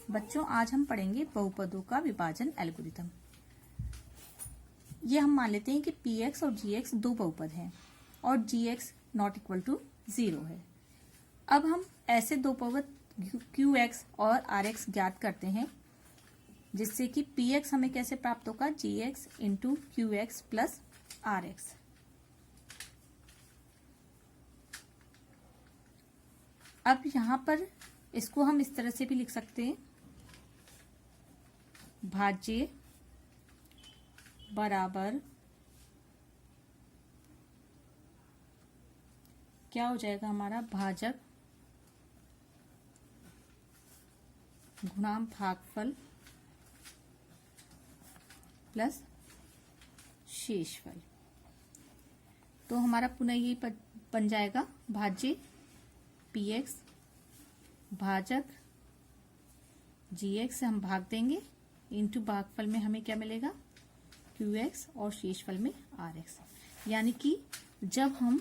बच्चों, आज हम पढ़ेंगे बहुपदों का विभाजन एल्गोरिथम। ये हम मान लेते हैं कि px और gx दो बहुपद हैं और gx नॉट इक्वल टू 0 है। अब हम ऐसे दो बहुपद qx और rx ज्ञात करते हैं, जिससे कि px हमें कैसे प्राप्त होगा, gx into qx plus rx। अब यहां पर इसको हम इस तरह से भी लिख सकते हैं, भाज्य बराबर क्या हो जाएगा हमारा, भाजक गुणा भागफल प्लस शेषफल। तो हमारा पुनः ये बन जाएगा भाज्य px भाजक gx से हम भाग देंगे, इंटू भागफल में हमें क्या मिलेगा, qx और शेषफल में rx। यानी कि जब हम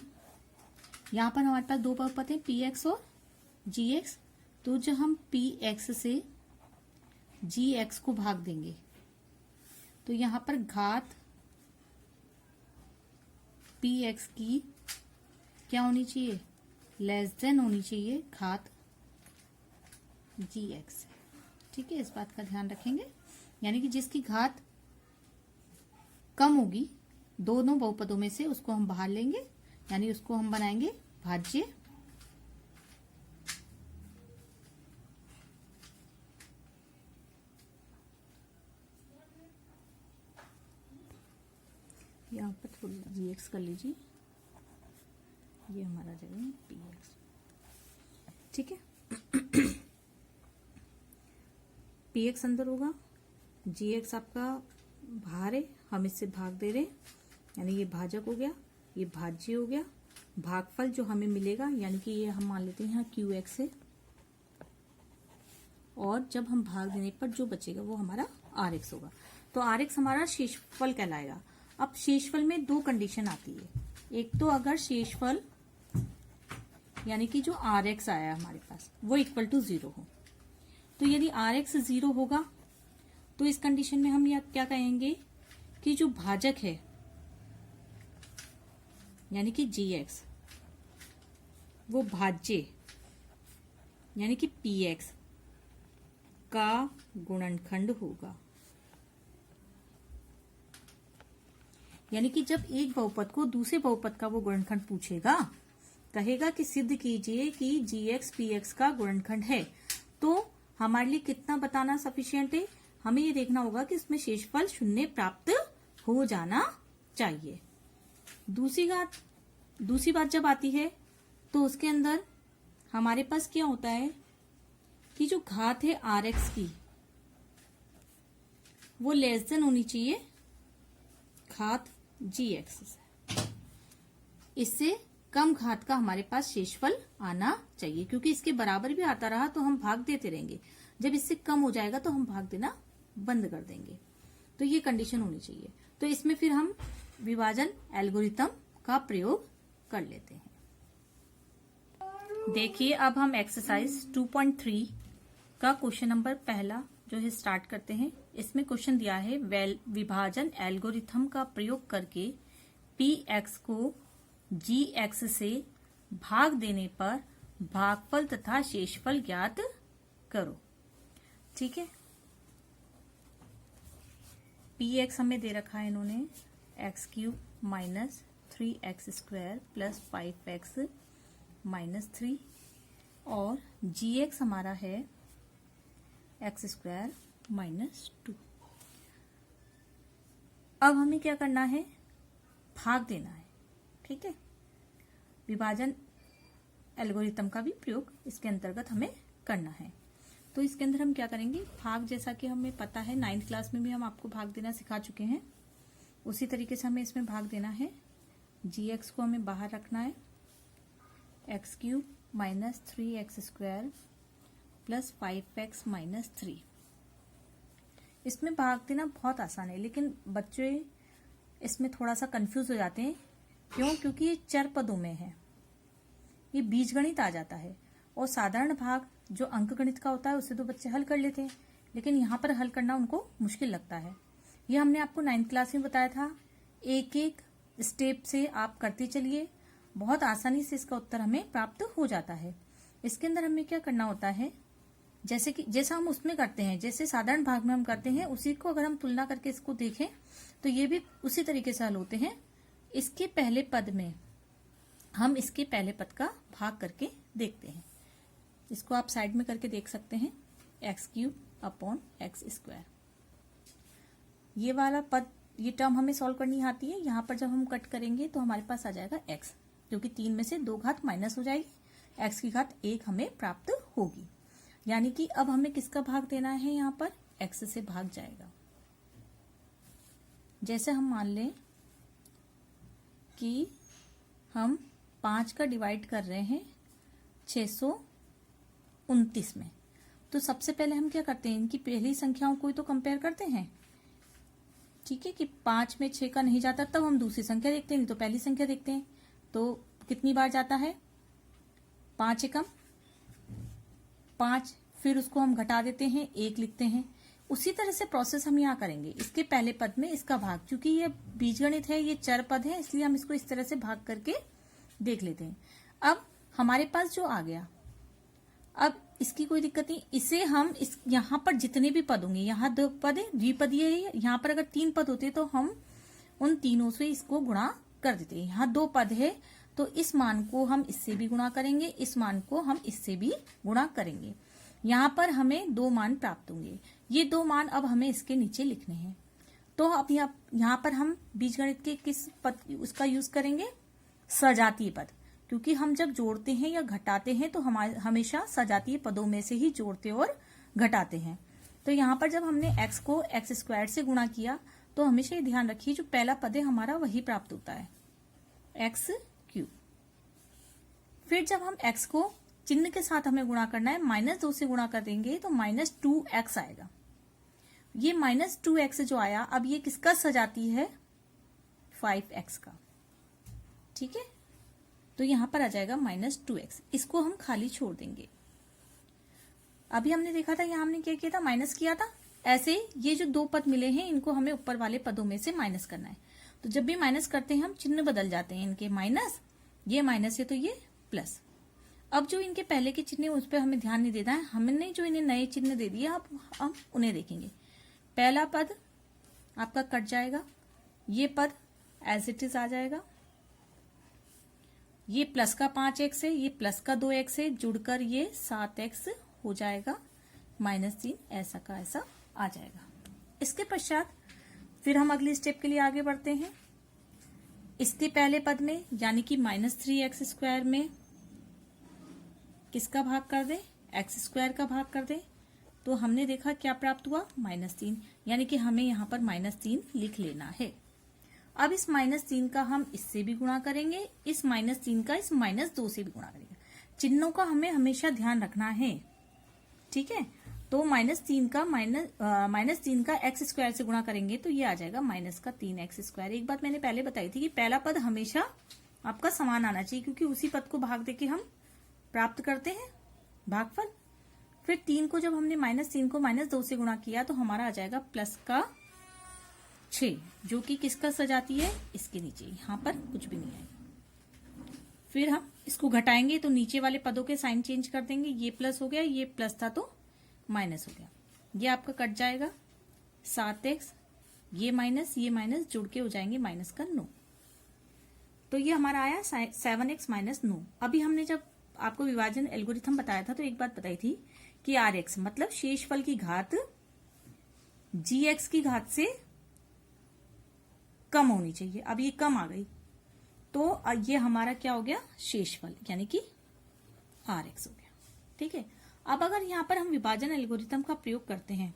यहाँ पर हमारे पास दो बहुपद हैं px और gx, तो जब हम px से gx को भाग देंगे तो यहाँ पर घात px की क्या होनी चाहिए, लेस देन होनी चाहिए घात gx। ठीक है, इस बात का ध्यान रखेंगे। यानी कि जिसकी घात कम होगी दोनों बहुपदों में से, उसको हम बाहर लेंगे, यानी उसको हम बनाएंगे भाज्य यहाँ पर थोड़ी gx कर लीजिए, ये हमारा जगह px। ठीक है, px अंदर होगा, gx आपका बाहर है, हम इससे भाग दे रहे हैं, यानी ये भाजक हो गया, ये भाज्य हो गया। भागफल जो हमें मिलेगा, यानी कि ये हम मान लेते हैं यहाँ qx है, और जब हम भाग देने पर जो बचेगा वो हमारा rx होगा। तो rx हमारा शेषफल कहलाएगा। अब शेषफल में दो कंडीशन आती है, एक तो अगर शेषफल यानी कि जो rx आया हमारे पास वो इक्वल टू 0 हो, तो यदि rx 0 होगा तो इस कंडीशन में हम यह क्या कहेंगे कि जो भाजक है यानी कि gx वो भाज्य यानी कि px का गुणनखंड होगा। यानी कि जब एक बहुपद को दूसरे बहुपद का वो गुणनखंड पूछेगा, कहेगा कि सिद्ध कीजिए कि gx px का गुणनखंड है, तो हमारे लिए कितना बताना सफिशिएंट है, हमें ये देखना होगा कि इसमें शेषफल 0 प्राप्त हो जाना चाहिए। दूसरी बात जब आती है तो उसके अंदर हमारे पास क्या होता है कि जो घात है rx की वो लेस देन होनी चाहिए घात gx से। इससे कम घात का हमारे पास शेषफल आना चाहिए, क्योंकि इसके बराबर भी आता रहा तो हम भाग देते रहेंगे, जब इससे कम हो जाएगा तो हम भाग देना बंद कर देंगे। तो ये कंडीशन होनी चाहिए। तो इसमें फिर हम विभाजन एल्गोरिथम का प्रयोग कर लेते हैं। देखिए, अब हम एक्सरसाइज 2.3 का क्वेश्चन नंबर पहला जो है स्टार्ट करते हैं। इसमें क्वेश्चन दिया है, विभाजन एल्गोरिथम का प्रयोग करके px को gx से भाग देने पर भागफल तथा शेषफल ज्ञात करो। ठीक है, px हमें दे रखा है इन्होंने x³ minus 3x² plus 5x minus 3, और gx हमारा है x² माइनस 2। अब हमें क्या करना है, भाग देना है। ठीक है, विभाजन एल्गोरिथम का भी प्रयोग इसके अंतर्गत हमें करना है। तो इसके अंदर हम क्या करेंगे, भाग जैसा कि हमें पता है 9th क्लास में भी हम आपको भाग देना सिखा चुके हैं, उसी तरीके से हमें इसमें भाग देना है। gx को हमें बाहर रखना है, x³ minus 3x² plus 5x minus 3। इसमें भाग देना बहुत आसान है, लेकिन बच्चे इसमें थोड़ा सा कंफ्यूज हो जाते हैं। क्यों? क्योंकि ये चर पदों में है, ये बीजगणित आ जाता है और साधारण भाग जो अंकगणित का होता है उससे तो बच्चे हल कर लेते हैं, लेकिन यहाँ पर हल करना उनको मुश्किल लगता है। ये हमने आपको 9th क्लास में बताया था। एक एक स्टेप से आप करते चलिए, बहुत आसानी से इसका उत्तर हमें प्राप्त हो जाता है। इसके अंदर हमें क्या करना होता है, जैसा हम उसमें करते हैं, जैसे साधारण भाग में हम करते हैं, उसी को अगर हम तुलना करके इसको देखें तो ये भी उसी तरीके से हल होते हैं। इसके पहले पद में हम इसके पहले पद का भाग करके देखते हैं। इसको आप साइड में करके देख सकते हैं, x³ अपॉन x²। ये वाला पद, ये टर्म हमें सॉल्व करनी आती है। यहाँ पर जब हम कट करेंगे तो हमारे पास आ जाएगा x, जो कि 3 में से 2 घात माइनस हो जाएगी, x की घात 1 हमें प्राप्त होगी। यानी कि अब हमें किसका भाग देना है, यहाँ पर x से भाग जाएगा। जैसे हम मान लें कि हम 5 का डिवाइड कर रहे हैं 629 में, तो सबसे पहले हम क्या करते हैं, इनकी पहली संख्याओं को तो कंपेयर करते हैं। ठीक है, कि 5 में 6 का नहीं जाता तब हम दूसरी संख्या देखते हैं, नहीं तो पहली संख्या देखते हैं। तो कितनी बार जाता है, 5 एकम 5, फिर उसको हम घटा देते हैं, 1 लिखते हैं। उसी तरह से प्रोसेस हम यहाँ करेंगे। इसके पहले पद में इसका भाग, क्योंकि ये बीजगणित है, ये चर पद है, इसलिए हम इसको इस तरह से भाग करके देख लेते हैं। अब हमारे पास जो आ गया, अब इसकी कोई दिक्कत नहीं, इसे हम यहाँ पर जितने भी पद होंगे, यहाँ 2 पद है, द्विपदीय है, यहाँ पर अगर 3 पद होते तो हम उन तीनों से इसको गुणा कर देते हैं। यहाँ 2 पद है तो इस मान को हम इससे भी गुणा करेंगे, इस मान को हम इससे भी गुणा करेंगे। यहाँ पर हमें 2 मान प्राप्त होंगे। ये 2 मान अब हमें इसके नीचे लिखने हैं। तो अब यहाँ पर हम बीजगणित के किस पद उसका यूज करेंगे, सजातीय पद, क्योंकि हम जब जोड़ते हैं या घटाते हैं तो हमेशा सजातीय पदों में से ही जोड़ते और घटाते हैं। तो यहाँ पर जब हमने x को x² से गुणा किया तो हमेशा ये ध्यान रखिए, जो पहला पद है हमारा वही प्राप्त होता है, x³। फिर जब हम x को चिन्ह के साथ हमें गुणा करना है, -2 से गुणा कर देंगे तो -2x आएगा। ये -2x जो आया, अब ये किसका सजाती है, 5x का। ठीक है, तो यहां पर आ जाएगा -2x। इसको हम खाली छोड़ देंगे। अभी हमने देखा था, यहां हमने क्या किया था, माइनस किया था। ऐसे ये जो 2 पद मिले हैं, इनको हमें ऊपर वाले पदों में से माइनस करना है। तो जब भी माइनस करते हैं हम चिन्ह बदल जाते हैं, इनके माइनस, ये माइनस है तो ये प्लस। अब जो इनके पहले के चिन्ह उस पर हमें ध्यान नहीं देना है, हमने जो इन्हें नए चिन्ह दे दिए, आप हम उन्हें देखेंगे। पहला पद आपका कट जाएगा, ये पद एज इट इज आ जाएगा, ये प्लस का 5x है, ये प्लस का 2x है, जुड़कर ये 7x हो जाएगा, -3 ऐसा का ऐसा आ जाएगा। इसके पश्चात फिर हम अगली स्टेप के लिए आगे बढ़ते हैं। इसके पहले पद में यानी कि -3x² में किसका भाग कर दें, x² का भाग कर दें, तो हमने देखा क्या प्राप्त हुआ, -3, यानी कि हमें यहाँ पर -3 लिख लेना है। अब इस -3 का हम इससे भी गुणा करेंगे, इस -3 का इस -2 से भी गुणा करेंगे। चिन्हों का हमें हमेशा ध्यान रखना है। ठीक है, तो -3 का x² से गुणा करेंगे तो ये आ जाएगा -3x²। एक बात मैंने पहले बताई थी कि पहला पद हमेशा आपका समान आना चाहिए, क्योंकि उसी पद को भाग देके हम प्राप्त करते हैं भागफल। फिर 3 को जब हमने -3 को -2 से गुणा किया तो हमारा आ जाएगा प्लस का 6, जो कि किसका सजाती है, इसके नीचे, यहाँ पर कुछ भी नहीं है। फिर हम इसको घटाएंगे तो नीचे वाले पदों के साइन चेंज कर देंगे, ये प्लस हो गया, ये प्लस था तो माइनस हो गया, ये आपका कट जाएगा, 7x, ये माइनस जुड़ के हो जाएंगे -9। तो ये हमारा आया 7x - 9। अभी हमने जब आपको विभाजन एल्गोरिथम बताया था तो एक बात बताई थी कि rx मतलब शेषफल की घात gx की घात से कम होनी चाहिए। अब ये कम आ गई तो ये हमारा क्या हो गया, शेषफल, यानी कि rx हो गया। ठीक है, अब अगर यहां पर हम विभाजन एल्गोरिथम का प्रयोग करते हैं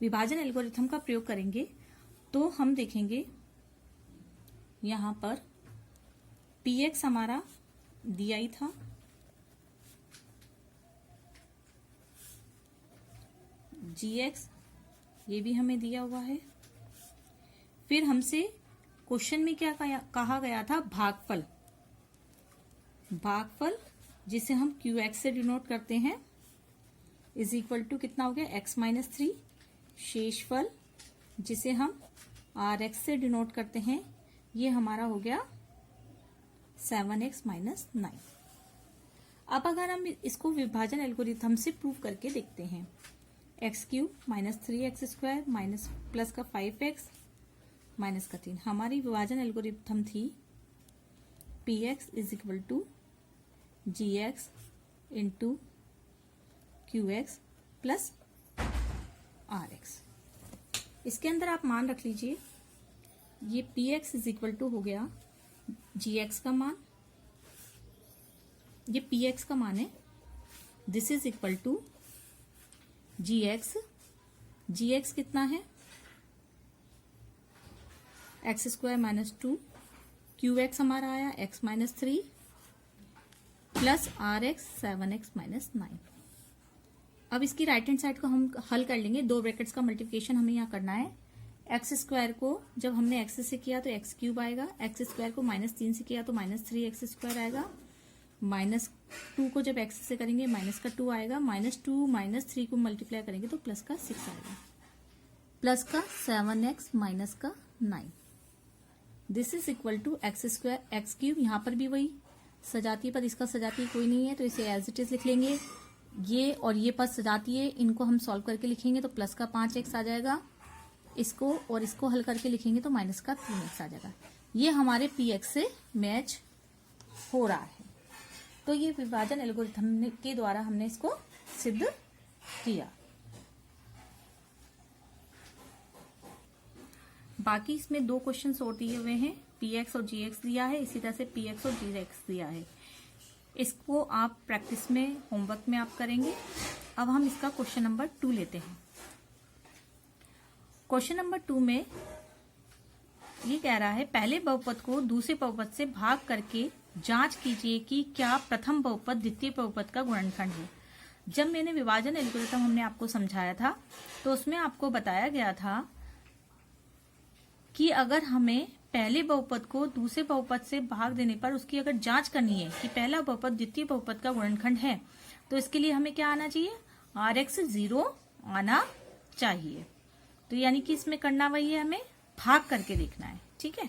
विभाजन एल्गोरिथम का प्रयोग करेंगे तो हम देखेंगे यहां पर px हमारा दिया ही था, gx ये भी हमें दिया हुआ है, फिर हमसे क्वेश्चन में क्या कहा गया था, भागफल, भागफल जिसे हम QX से डिनोट करते हैं इज इक्वल टू कितना हो गया, x माइनस 3। शेषफल जिसे हम RX से डिनोट करते हैं ये हमारा हो गया 7x माइनस 9। अब अगर हम इसको विभाजन एल्गोरिथम से प्रूव करके देखते हैं, x³ minus 3x square minus plus का 5x माइनस का 3, हमारी विभाजन एल्गोरिथम थी px is equal to gx into qx plus rx। इसके अंदर आप मान रख लीजिए, ये px इज इक्वल टू हो गया gx का मान, ये px का मान है, this is equal to gx, gx कितना है x स्क्वायर माइनस 2, qx हमारा आया x minus 3 plus rx 7x minus 9। अब इसकी राइट हैंड साइड को हम हल कर लेंगे, दो ब्रैकेट्स का मल्टीप्लिकेशन हमें यहाँ करना है। एक्स स्क्वायर को जब हमने x से किया तो x³ आएगा, एक्स स्क्वायर को माइनस 3 से किया तो माइनस 3x स्क्वायर आएगा, माइनस 2 को जब x से करेंगे माइनस का 2 आएगा, माइनस 2 माइनस 3 को मल्टीप्लाई करेंगे तो प्लस का 6 आएगा, प्लस का 7x माइनस का 9। This is equal to x square x³ यहाँ पर भी वही सजातीय पद, इसका सजातीय कोई नहीं है तो इसे एज इट इज लिख लेंगे। ये और ये पद सजातीय, इनको हम सॉल्व करके लिखेंगे तो प्लस का 5x आ जाएगा, इसको और इसको हल करके लिखेंगे तो माइनस का 3x आ जाएगा। ये हमारे px से मैच हो रहा है, तो ये विभाजन एल्गोरिथम के द्वारा हमने इसको सिद्ध किया। बाकी इसमें दो क्वेश्चंस और दिए हुए हैं, px और gx दिया है, इसी तरह से px और gx दिया है। इसको आप प्रैक्टिस में होमवर्क में आप करेंगे। अब हम इसका क्वेश्चन नंबर 2 लेते हैं। क्वेश्चन नंबर 2 में ये कह रहा है, पहले बहुपद को दूसरे बहुपद से भाग करके जांच कीजिए कि क्या प्रथम बहुपद द्वितीय बहुपद का गुणनखंड है। जब मैंने विभाजन एल्गोरिथम हमने आपको समझाया था तो उसमें आपको बताया गया था कि अगर हमें पहले बहुपद को दूसरे बहुपद से भाग देने पर उसकी अगर जांच करनी है कि पहला बहुपद द्वितीय बहुपद का गुणनखंड है तो इसके लिए हमें क्या आना चाहिए, RX 0 आना चाहिए। तो यानी कि इसमें करना वही है, हमें भाग करके देखना है। ठीक है,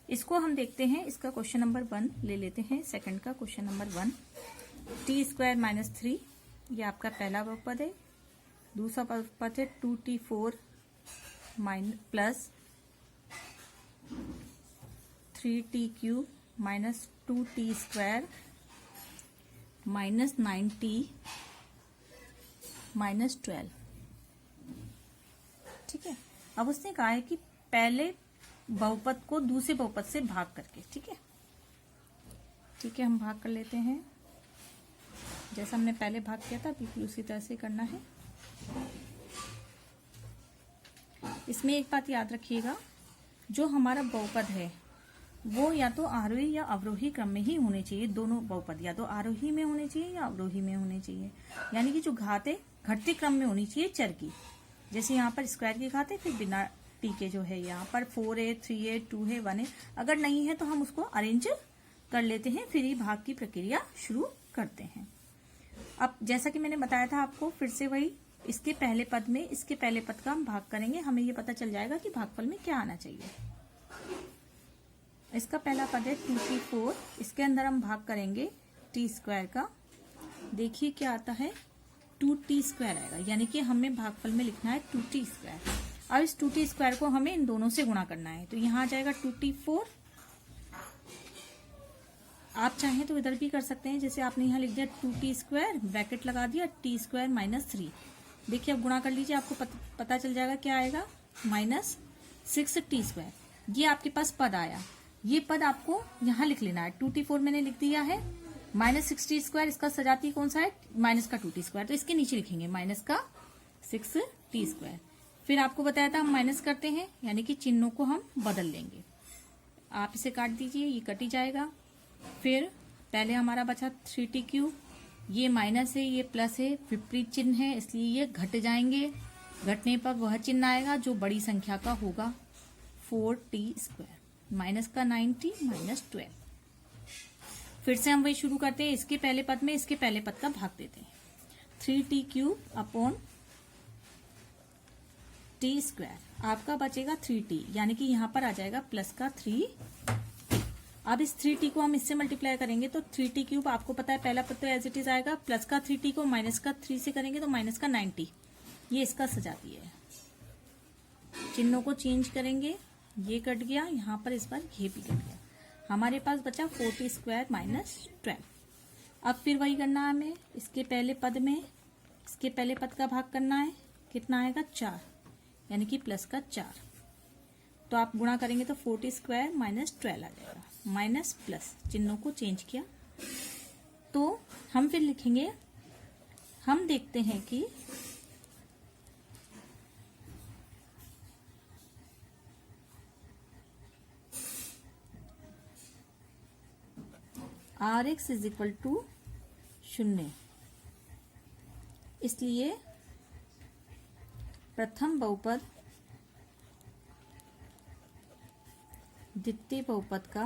इसको हम देखते हैं। इसका क्वेश्चन नंबर 1 ले लेते हैं, सेकंड का question number 1। t square minus 3 ये आपका पहला बहुपद है, दूसरा बहुपद है 2t4 plus 3t³ minus 2t square minus 9t minus 12। ठीक है, अब उसने कहा है कि पहले बहुपद को दूसरे बहुपद से भाग करके। ठीक है, ठीक है, हम भाग कर लेते हैं जैसा हमने पहले भाग किया था बिल्कुल उसी तरह से करना है। इसमें एक बात याद रखिएगा, जो हमारा बहुपद है वो या तो आरोही या अवरोही क्रम में ही होने चाहिए। दोनों बहुपद या तो आरोही में होने चाहिए या अवरोही में होने चाहिए, यानी कि जो घात है घटते क्रम में होनी चाहिए चर की। जैसे यहाँ पर स्क्वायर की घात है, फिर बिना टी के जो है यहाँ पर 4 है, 3 है, 2 है, 1 है। अगर नहीं है तो हम उसको अरेंज कर लेते हैं, फिर ही भाग की प्रक्रिया शुरू करते हैं। अब जैसा कि मैंने बताया था आपको, फिर से वही इसके पहले पद में इसके पहले पद का हम भाग करेंगे, हमें ये पता चल जाएगा कि भागफल में क्या आना चाहिए। इसका पहला पद है 2t4, इसके अंदर हम भाग करेंगे t स्क्वायर का। देखिए क्या आता है, 2t स्क्वायर आएगा, यानी कि हमें भागफल में लिखना है 2t स्क्वायर। अब इस 2t स्क्वायर को हमें इन दोनों से गुणा करना है, तो यहाँ आ जाएगा 2t4। आप चाहें तो इधर भी कर सकते हैं, जैसे आपने यहाँ लिख दिया 2t स्क्वायर, ब्रैकेट लगा दिया t स्क्वायर माइनस 3। देखिए अब गुणा कर लीजिए, आपको पता चल जाएगा क्या आएगा, माइनस 6t स्क्वायर। ये आपके पास पद आया, ये पद आपको यहाँ लिख लेना है। 2t4 मैंने लिख दिया है, माइनस 6t स्क्वायर, इसका सजाती कौन सा है, माइनस का 2t स्क्वायर, तो इसके नीचे लिखेंगे माइनस का 6t स्क्वायर। फिर आपको बताया था हम माइनस करते हैं, यानी कि चिन्हों को हम बदल लेंगे। आप इसे काट दीजिए, ये कट ही जाएगा। फिर पहले हमारा बचा 3t³, ये माइनस है, ये प्लस है, विपरीत चिन्ह है इसलिए ये घट जाएंगे। घटने पर वह चिन्ह आएगा जो बड़ी संख्या का होगा 4t², माइनस का 90 माइनस 12। फिर से हम वही शुरू करते हैं, इसके पहले पद में इसके पहले पद का भाग देते हैं। 3t³ अपॉन t², आपका बचेगा 3t, यानी कि यहां पर आ जाएगा प्लस का 3। अब इस 3t को हम इससे मल्टीप्लाई करेंगे तो 3t³ आपको पता है पहला पद तो एज इट इज आएगा, प्लस का 3t को माइनस का 3 से करेंगे तो माइनस का 90। ये इसका सजाती है, चिन्हों को चेंज करेंगे, ये कट गया, यहां पर इस बार ये भी कट गया, हमारे पास बचा 40² माइनस 12। अब फिर वही करना है हमें, इसके पहले पद में इसके पहले पद का भाग करना है, कितना आएगा 4, यानी कि प्लस का 4। तो आप गुणा करेंगे तो 40² माइनस 12 आ जाएगा, माइनस प्लस, चिन्हों को चेंज किया। तो हम फिर लिखेंगे, हम देखते हैं कि Rx इज इक्वल टू 0, इसलिए प्रथम बहुपद द्वितीय बहुपद का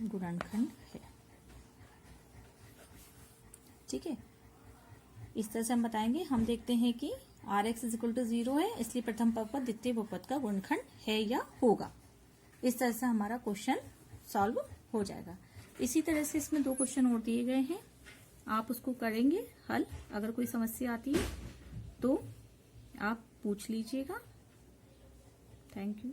गुणनखंड है। ठीक है, इस तरह से हम बताएंगे। हम देखते हैं कि Rx इज इक्वल टू 0 है, इसलिए प्रथम बहुपद द्वितीय बहुपद का गुणनखंड है या होगा। इस तरह से हमारा क्वेश्चन सॉल्व हो जाएगा। इसी तरह से इसमें 2 क्वेश्चन और दिए गए हैं, आप उसको करेंगे हल। अगर कोई समस्या आती है तो आप पूछ लीजिएगा। Thank you.